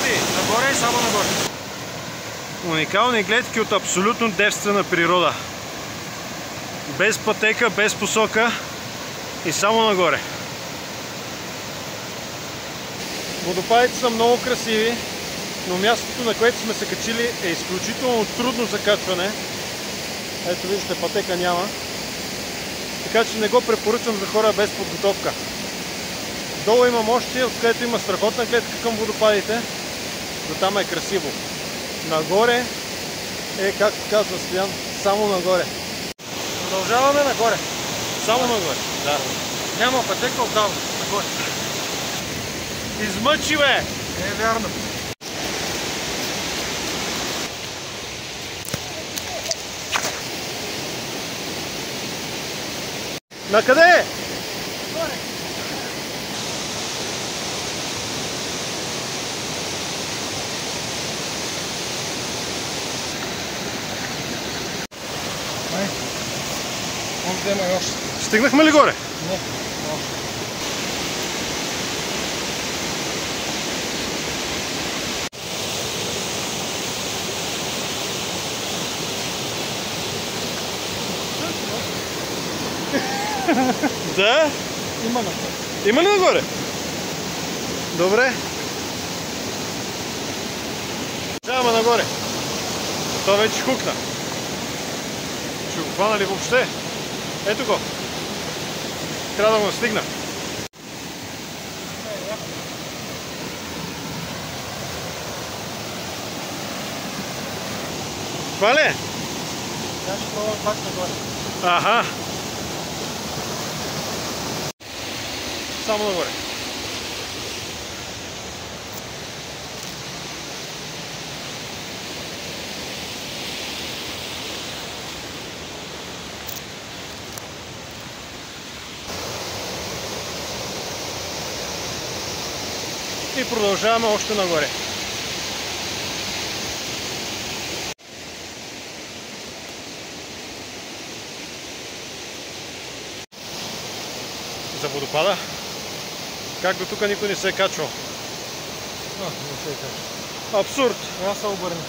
водопади. Нагоре и само нагоре. Уникални гледки от абсолютно девствена природа. Без пътека, без посока и само нагоре. Водопадите са много красиви, но мястото, на което сме се качили, е изключително трудно за качване. Ето виждате, пътека няма. Така че не го препоръчвам за хора без подготовка. Долу има мощие, откъдето има страхотна гледка към водопадите. До там е красиво. Нагоре е, както казва Стоян, само нагоре. Продължаваме нагоре. Само нагоре. Да. Няма пътека отдавна. Нагоре. Измъчи, бе! Е, вярно. Накъде е? Горе. Взема и още. Стигнахме ли горе? Не, още. Да? Има нагоре. Има ли нагоре? Добре. Продължаваме нагоре. Това вече хукна. Ще го хвана ли въобще? Ето го. Трябва да го стигна. Това ли е? Сега ще пробвам пак нагоре. Аха. Само нагоре. И продължаваме още нагоре. За водопада? Как до тук никой не се е качвал? Не се е качвал. Абсурд! Аз се обърна.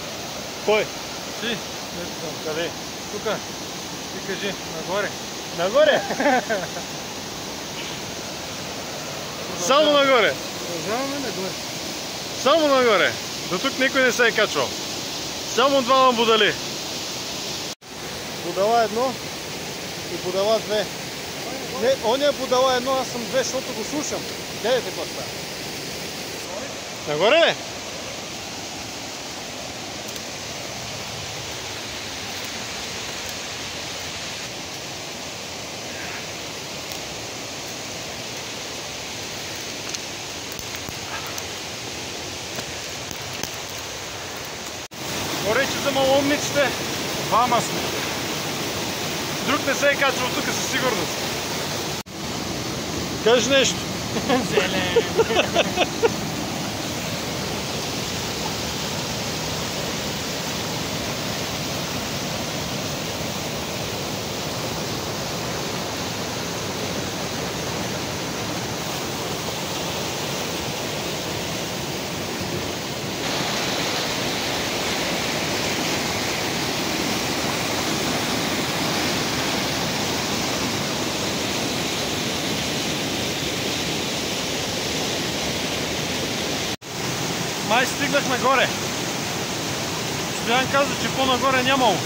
Кой? Ти? Ето там. Къде? Тука. Ти кажи, нагоре. Нагоре? Само нагоре! Продължаваме нагоре. Само нагоре! До тук никой не се е качвал. Само двама будали. Будала едно и будала две. Не, оня е будала едно, аз съм две, защото го слушам. Гледайте какво става. Нагоре ли? Горече за малумниците. Двама сме. Друг не се е качвал тук със сигурност. Кажи нещо. Зелен. Май стигнахме горе. Стоян каза, че по-нагоре нямало.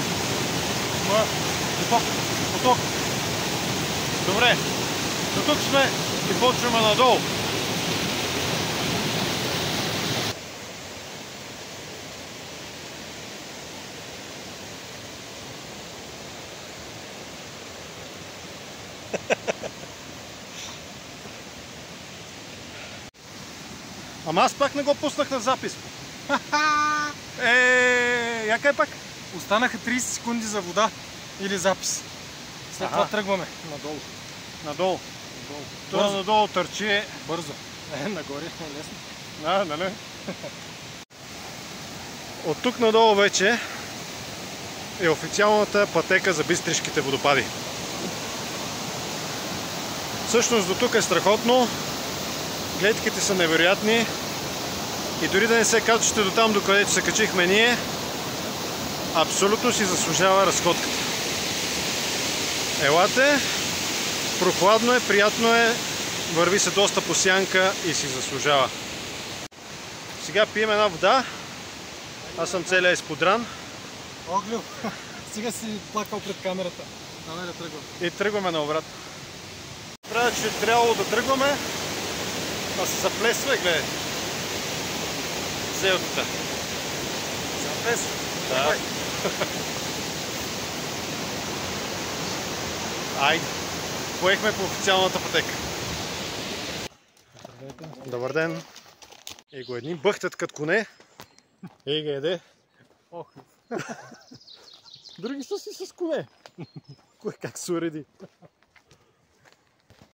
Поток. Добре. До тук сме и почваме надолу. Ама аз пак не го пуснах на запис. Яка е пак? Останаха 30 секунди за вода или запис. След това тръгваме надолу. Надолу. Това надолу търчи. Бързо. Нагоре е лесно. Да, нали? От тук надолу вече е официалната пътека за Бистришките водопади. Всъщност до тук е страхотно. Гледките са невероятни. И дори да не се качвате до там, докъдето се качихме ние, абсолютно си заслужава разходката. Елате, прохладно е, приятно е, върви се доста по сянка и си заслужава. Сега пием една вода. Аз съм целия изподран. Оглю, сега си плакал пред камерата. Давай да тръгвам. И тръгваме на обратно. Правя, че трябвало да тръгваме, а се заплесва и гледай. Зелтата. Заплесва? Да. Айде. Поехме по официалната пътека. Добър ден. И го едни бъхтат като коне. И ги еде. Ох. Други са си с коне. Кой как се уреди.